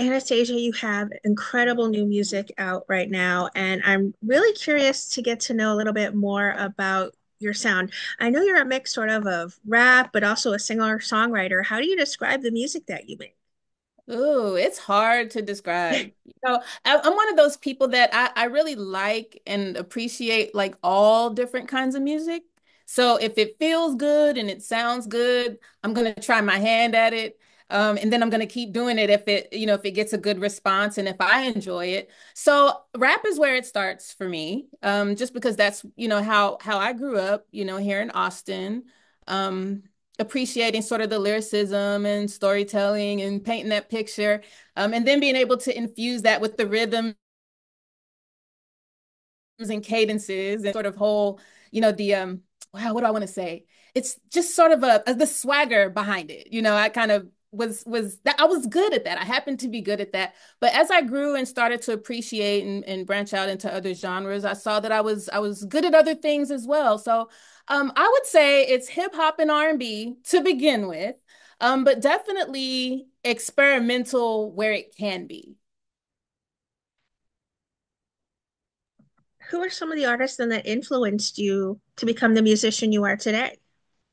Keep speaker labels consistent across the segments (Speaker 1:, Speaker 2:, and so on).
Speaker 1: Anastasia, you have incredible new music out right now, and I'm really curious to get to know a little bit more about your sound. I know you're a mix of rap, but also a singer-songwriter. How do you describe the music that you make?
Speaker 2: Ooh, it's hard to describe. I'm one of those people that I really like and appreciate like all different kinds of music. So if it feels good and it sounds good, I'm gonna try my hand at it. And then I'm gonna keep doing it if if it gets a good response and if I enjoy it. So rap is where it starts for me. Just because that's, how I grew up, here in Austin. Um, Appreciating sort of the lyricism and storytelling and painting that picture, and then being able to infuse that with the rhythms and cadences and sort of whole, the wow, what do I want to say? It's just sort of the swagger behind it. I kind of was that I was good at that. I happened to be good at that. But as I grew and started to appreciate and branch out into other genres, I saw that I was good at other things as well. So I would say it's hip hop and R&B to begin with, but definitely experimental where it can be.
Speaker 1: Who are some of the artists then that influenced you to become the musician you are today?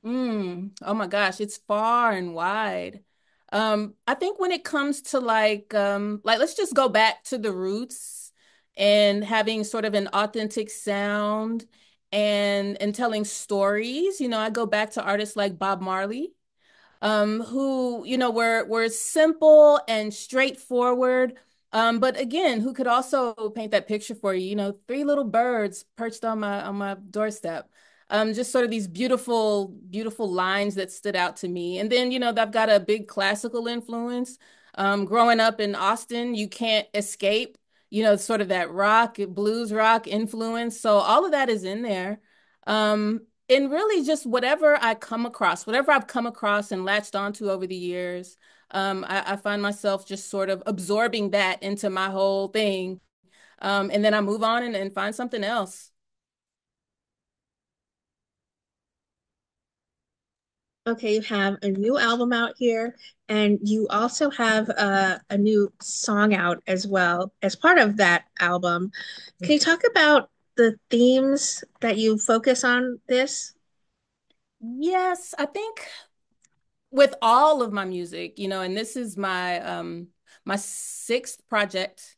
Speaker 2: Oh my gosh, it's far and wide. I think when it comes to like let's just go back to the roots and having sort of an authentic sound and telling stories. I go back to artists like Bob Marley, who, were simple and straightforward. But again, who could also paint that picture for you, three little birds perched on my doorstep. Just sort of these beautiful, beautiful lines that stood out to me. And then, I've got a big classical influence. Growing up in Austin, you can't escape, sort of that rock, blues rock influence. So all of that is in there. And really just whatever I've come across and latched onto over the years, I find myself just sort of absorbing that into my whole thing. And then I move on and find something else.
Speaker 1: Okay, you have a new album out here, and you also have a new song out as well as part of that album. Can you talk about the themes that you focus on this?
Speaker 2: Yes, I think with all of my music, and this is my sixth project,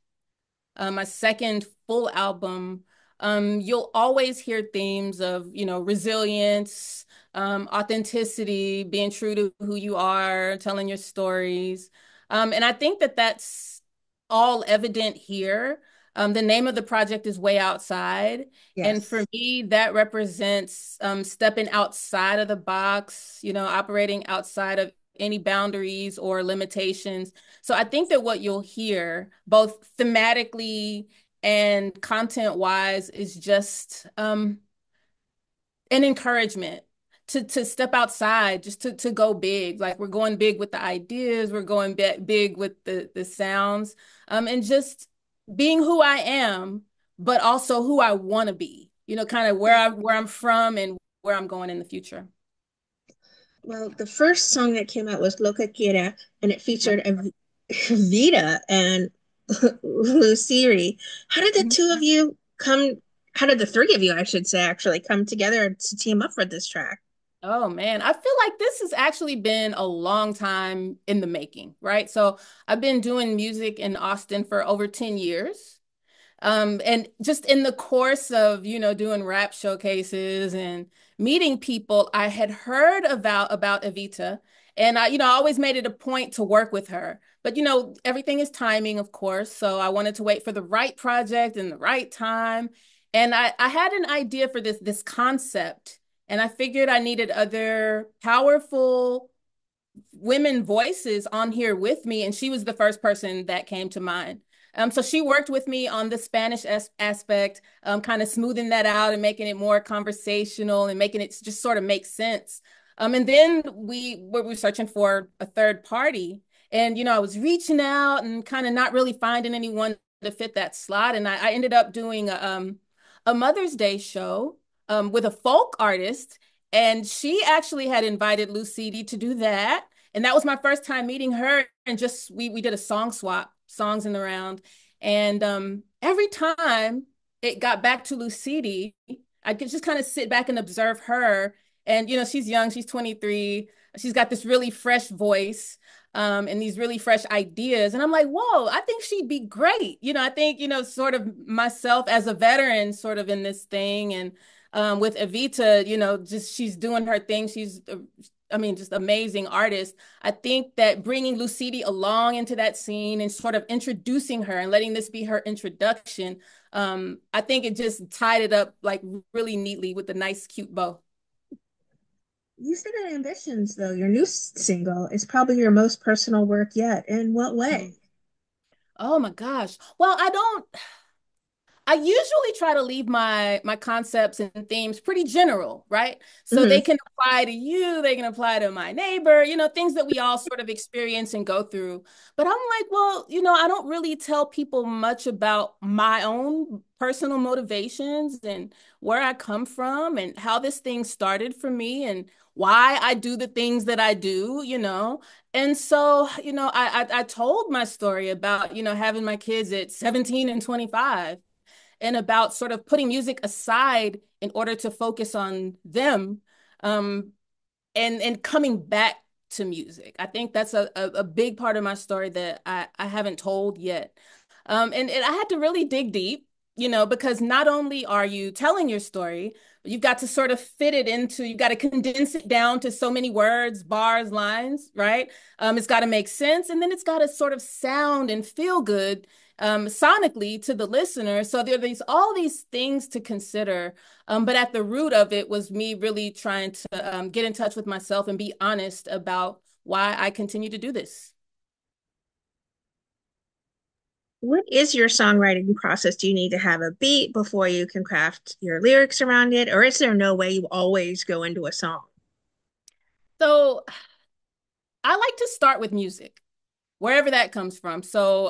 Speaker 2: my second full album. You'll always hear themes of, resilience, authenticity, being true to who you are, telling your stories. And I think that that's all evident here. The name of the project is Way Outside. And for
Speaker 1: Yes.
Speaker 2: me, that represents stepping outside of the box, operating outside of any boundaries or limitations. So I think that what you'll hear, both thematically and content wise, is just an encouragement to step outside, just to go big. Like we're going big with the ideas, we're going big with the sounds, and just being who I am, but also who I want to be. Kind of where I'm from and where I'm going in the future.
Speaker 1: Well, the first song that came out was Loca Quiera, and it
Speaker 2: Yep.
Speaker 1: featured Vita and Luciri. How did the two of you come? How did the three of you, I should say, actually come together to team up for this track?
Speaker 2: Oh man, I feel like this has actually been a long time in the making, right? So I've been doing music in Austin for over 10 years. And just in the course of, doing rap showcases and meeting people, I had heard about Evita. And I always made it a point to work with her. But everything is timing, of course. So I wanted to wait for the right project and the right time. And I had an idea for this concept. And I figured I needed other powerful women voices on here with me, and she was the first person that came to mind. So she worked with me on the Spanish aspect, kind of smoothing that out and making it more conversational and making it just sort of make sense. And then we were searching for a third party, and I was reaching out and kind of not really finding anyone to fit that slot, and I ended up doing a Mother's Day show with a folk artist, and she actually had invited Lucidi to do that. And that was my first time meeting her. And just we did a song swap. songs in the round. And every time it got back to Lucidi, I could just kind of sit back and observe her. And, she's young, she's 23. She's got this really fresh voice and these really fresh ideas. And I'm like, whoa, I think she'd be great. I think, sort of myself as a veteran sort of in this thing. And with Evita, just she's doing her thing. She's, I mean, just amazing artist. I think that bringing Lucidi along into that scene and sort of introducing her and letting this be her introduction, I think it just tied it up like really neatly with a nice, cute bow.
Speaker 1: You said that Ambitions, though, your new single, is probably your most personal work yet. In what way?
Speaker 2: Oh my gosh. Well, I usually try to leave my concepts and themes pretty general, right? So they
Speaker 1: Hmm.
Speaker 2: can apply to you, they can apply to my neighbor, things that we all sort of experience and go through. But I'm like, well, I don't really tell people much about my own personal motivations and where I come from and how this thing started for me and why I do the things that I do. And so, I told my story about, having my kids at 17 and 25 and about sort of putting music aside in order to focus on them um, and coming back to music. I think that's a big part of my story that I haven't told yet. And I had to really dig deep, because not only are you telling your story, but you've got to sort of you've got to condense it down to so many words, bars, lines, right? It's got to make sense. And then it's got to sort of sound and feel good sonically to the listener. So there are all these things to consider. But at the root of it was me really trying to get in touch with myself and be honest about why I continue to do this.
Speaker 1: What is your songwriting process? Do you need to have a beat before you can craft your lyrics around it? Or is there no way you always go into a song?
Speaker 2: So I like to start with music, wherever that comes from. So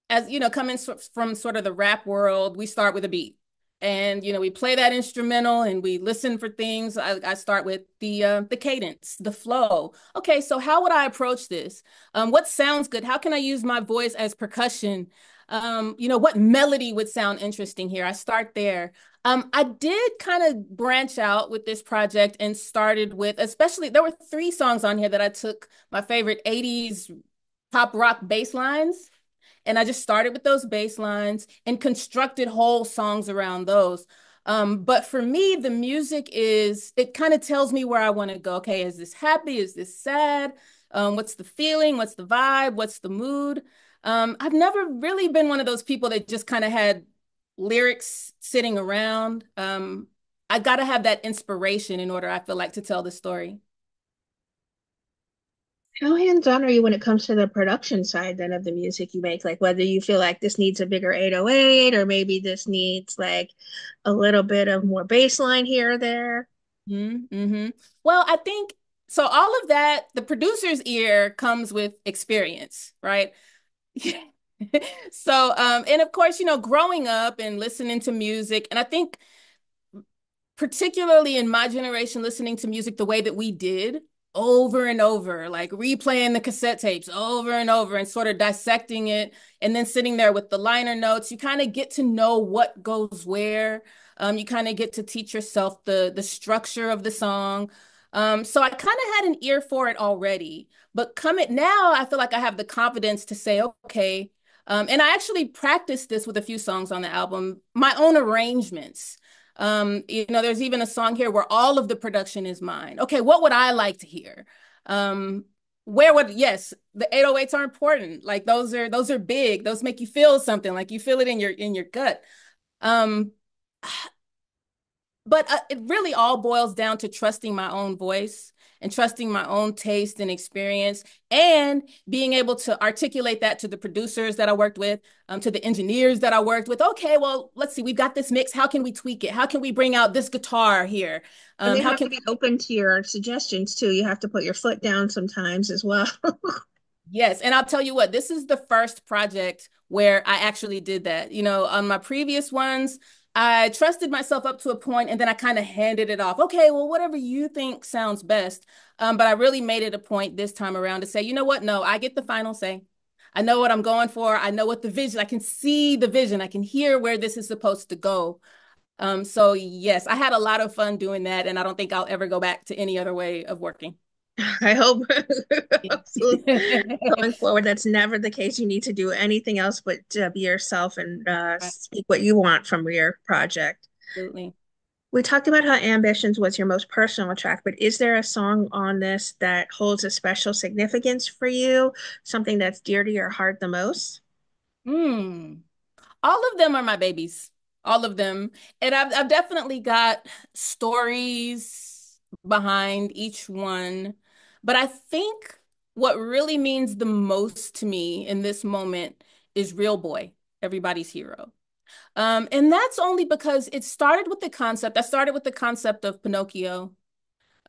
Speaker 2: as coming from sort of the rap world, we start with a beat. And we play that instrumental and we listen for things. I start with the cadence, the flow. Okay, so how would I approach this? What sounds good? How can I use my voice as percussion? What melody would sound interesting here? I start there. I did kind of branch out with this project and started with, especially there were three songs on here that I took my favorite 80s pop rock bass lines and I just started with those bass lines and constructed whole songs around those. But for me, the music it kind of tells me where I want to go. Okay, is this happy? Is this sad? What's the feeling? What's the vibe? What's the mood? I've never really been one of those people that just kind of had lyrics sitting around. I got to have that inspiration in order, I feel like, to tell the story.
Speaker 1: How hands-on are you when it comes to the production side then of the music you make? Like whether you feel like this needs a bigger 808 or maybe this needs like a little bit of more bass line here or there.
Speaker 2: Mm-hmm. Well, I think so. All of that, the producer's ear comes with experience, right? So, and of course, growing up and listening to music, and I think particularly in my generation, listening to music the way that we did over and over, like replaying the cassette tapes over and over and sort of dissecting it and then sitting there with the liner notes, you kind of get to know what goes where. You kind of get to teach yourself the structure of the song. So I kind of had an ear for it already, but coming now, I feel like I have the confidence to say, okay, and I actually practiced this with a few songs on the album, my own arrangements. There's even a song here where all of the production is mine. Okay, what would I like to hear? Um, yes, the 808s are important. Like those are big. Those make you feel something, like you feel it in your gut. Um, but it really all boils down to trusting my own voice and trusting my own taste and experience and being able to articulate that to the producers that I worked with, to the engineers that I worked with. Okay, well, let's see, we've got this mix. How can we tweak it? How can we bring out this guitar here?
Speaker 1: And they
Speaker 2: How
Speaker 1: have
Speaker 2: can
Speaker 1: to be open to your suggestions too. You have to put your foot down sometimes as well.
Speaker 2: Yes, and I'll tell you what, this is the first project where I actually did that. On my previous ones, I trusted myself up to a point and then I kind of handed it off. Okay, well, whatever you think sounds best. But I really made it a point this time around to say, you know what? No, I get the final say. I know what I'm going for. I know what the vision, I can see the vision. I can hear where this is supposed to go. So yes, I had a lot of fun doing that, and I don't think I'll ever go back to any other way of working.
Speaker 1: I hope absolutely
Speaker 2: Yeah.
Speaker 1: going forward, that's never the case. You need to do anything else but be yourself and speak what you want from your project.
Speaker 2: Absolutely.
Speaker 1: We talked about how Ambitions was your most personal track, but is there a song on this that holds a special significance for you? Something that's dear to your heart the most?
Speaker 2: Hmm. All of them are my babies. All of them. And I've definitely got stories behind each one. But I think what really means the most to me in this moment is Real Boy, Everybody's Hero. And that's only because it started with the concept. I started with the concept of Pinocchio.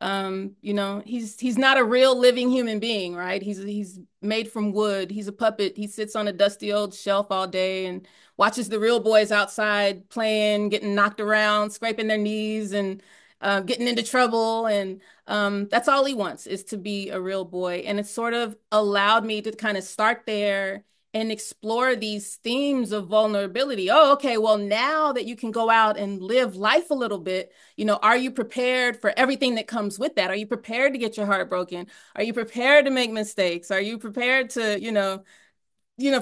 Speaker 2: He's not a real living human being, right? He's made from wood. He's a puppet. He sits on a dusty old shelf all day and watches the real boys outside playing, getting knocked around, scraping their knees and getting into trouble. And that's all he wants is to be a real boy. And it sort of allowed me to kind of start there and explore these themes of vulnerability. Oh, okay, well, now that you can go out and live life a little bit, are you prepared for everything that comes with that? Are you prepared to get your heart broken? Are you prepared to make mistakes? Are you prepared to,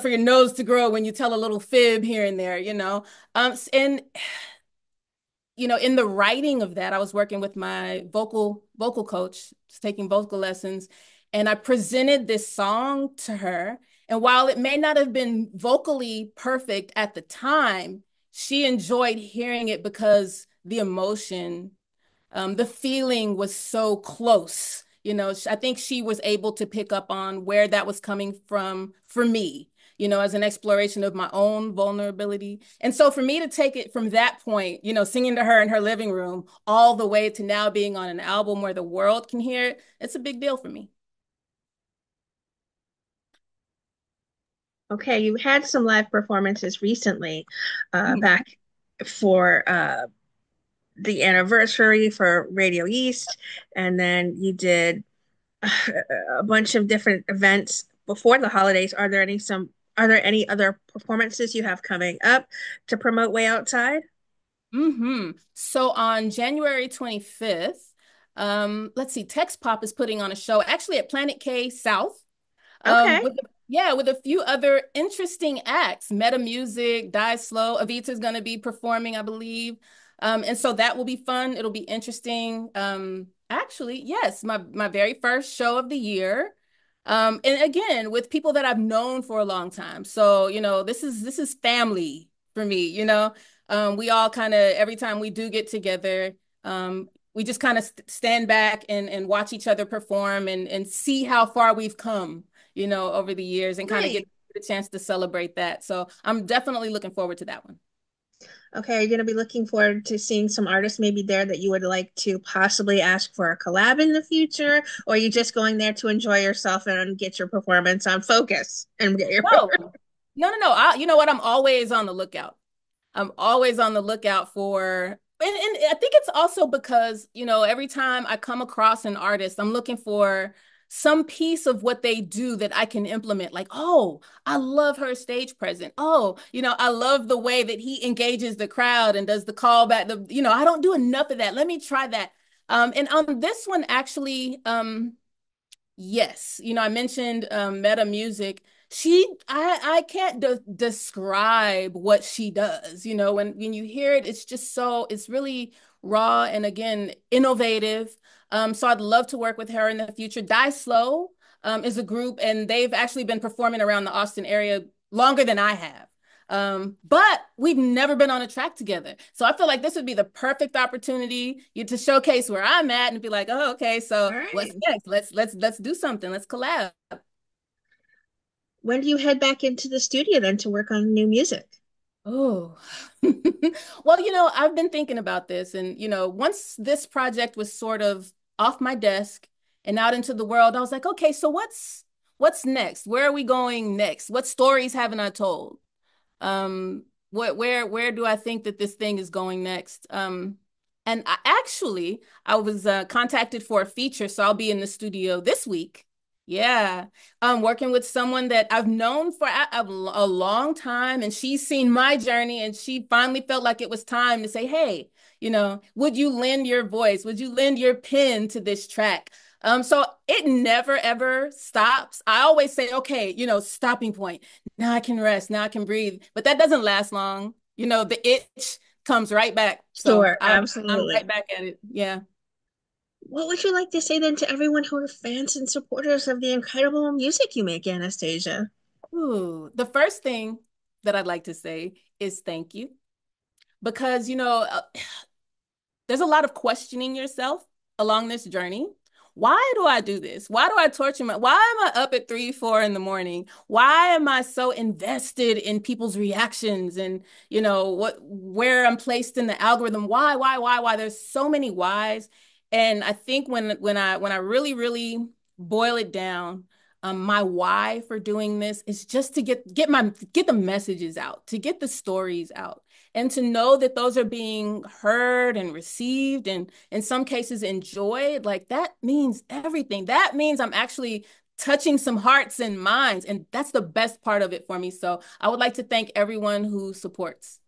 Speaker 2: for your nose to grow when you tell a little fib here and there, and in the writing of that, I was working with my vocal coach, taking vocal lessons, and I presented this song to her. And while it may not have been vocally perfect at the time, she enjoyed hearing it because the emotion, the feeling was so close. I think she was able to pick up on where that was coming from for me, as an exploration of my own vulnerability. And so for me to take it from that point, singing to her in her living room, all the way to now being on an album where the world can hear it, it's a big deal for me.
Speaker 1: Okay, you had some live performances recently,
Speaker 2: Mhm.
Speaker 1: back for the anniversary for Radio East, and then you did a bunch of different events before the holidays. Are there any other performances you have coming up to promote Way Outside?
Speaker 2: So on January 25th, let's see, Tex Pop is putting on a show actually at Planet K South.
Speaker 1: Okay,
Speaker 2: With a few other interesting acts. Meta Music, Die Slow, Avita's going to be performing, I believe. And so that will be fun. It'll be interesting. Actually, yes, my very first show of the year. And again, with people that I've known for a long time. So, this is family for me, We all kind of every time we do get together, we just kind of stand back and watch each other perform and see how far we've come, over the years and kind of
Speaker 1: nice.
Speaker 2: get the chance to celebrate that. So I'm definitely looking forward to that one.
Speaker 1: Okay, are you going to be looking forward to seeing some artists maybe there that you would like to possibly ask for a collab in the future? Or are you just going there to enjoy yourself and get your performance on focus and get your
Speaker 2: No, no. You know what? I'm always on the lookout. I'm always on the lookout for, and I think it's also because, every time I come across an artist, I'm looking for some piece of what they do that I can implement. Like, oh, I love her stage presence. Oh, I love the way that he engages the crowd and does the callback. I don't do enough of that. Let me try that. And on this one, actually, yes, I mentioned Meta Music. I can't describe what she does. When you hear it, it's really raw and again innovative. So I'd love to work with her in the future. Die Slow is a group, and they've actually been performing around the Austin area longer than I have. But we've never been on a track together. So I feel like this would be the perfect opportunity to showcase where I'm at and be like, oh, okay, so
Speaker 1: All
Speaker 2: what's
Speaker 1: right.
Speaker 2: next? Let's do something. Let's collab.
Speaker 1: When do you head back into the studio then to work on new music?
Speaker 2: Oh, well, I've been thinking about this, and once this project was sort of off my desk and out into the world, I was like, okay, so what's next? Where are we going next? What stories haven't I told? Where do I think that this thing is going next? And I was contacted for a feature, so I'll be in the studio this week, Yeah. Working with someone that I've known for a long time, and she's seen my journey, and she finally felt like it was time to say, hey, would you lend your voice? Would you lend your pen to this track? So it never ever stops. I always say, okay, stopping point. Now I can rest. Now I can breathe. But that doesn't last long. The itch comes right back. So
Speaker 1: Sure,
Speaker 2: I'm right
Speaker 1: absolutely.
Speaker 2: back at it. Yeah.
Speaker 1: What would you like to say then to everyone who are fans and supporters of the incredible music you make, Anastasia?
Speaker 2: Ooh, the first thing that I'd like to say is thank you because, there's a lot of questioning yourself along this journey. Why do I do this? Why do I torture why am I up at 3, 4 in the morning? Why am I so invested in people's reactions and where I'm placed in the algorithm? Why? There's so many whys. And I think when I really, really boil it down, my why for doing this is just to get the messages out, to get the stories out and to know that those are being heard and received and in some cases enjoyed, like that means everything. That means I'm actually touching some hearts and minds, and that's the best part of it for me. So I would like to thank everyone who supports.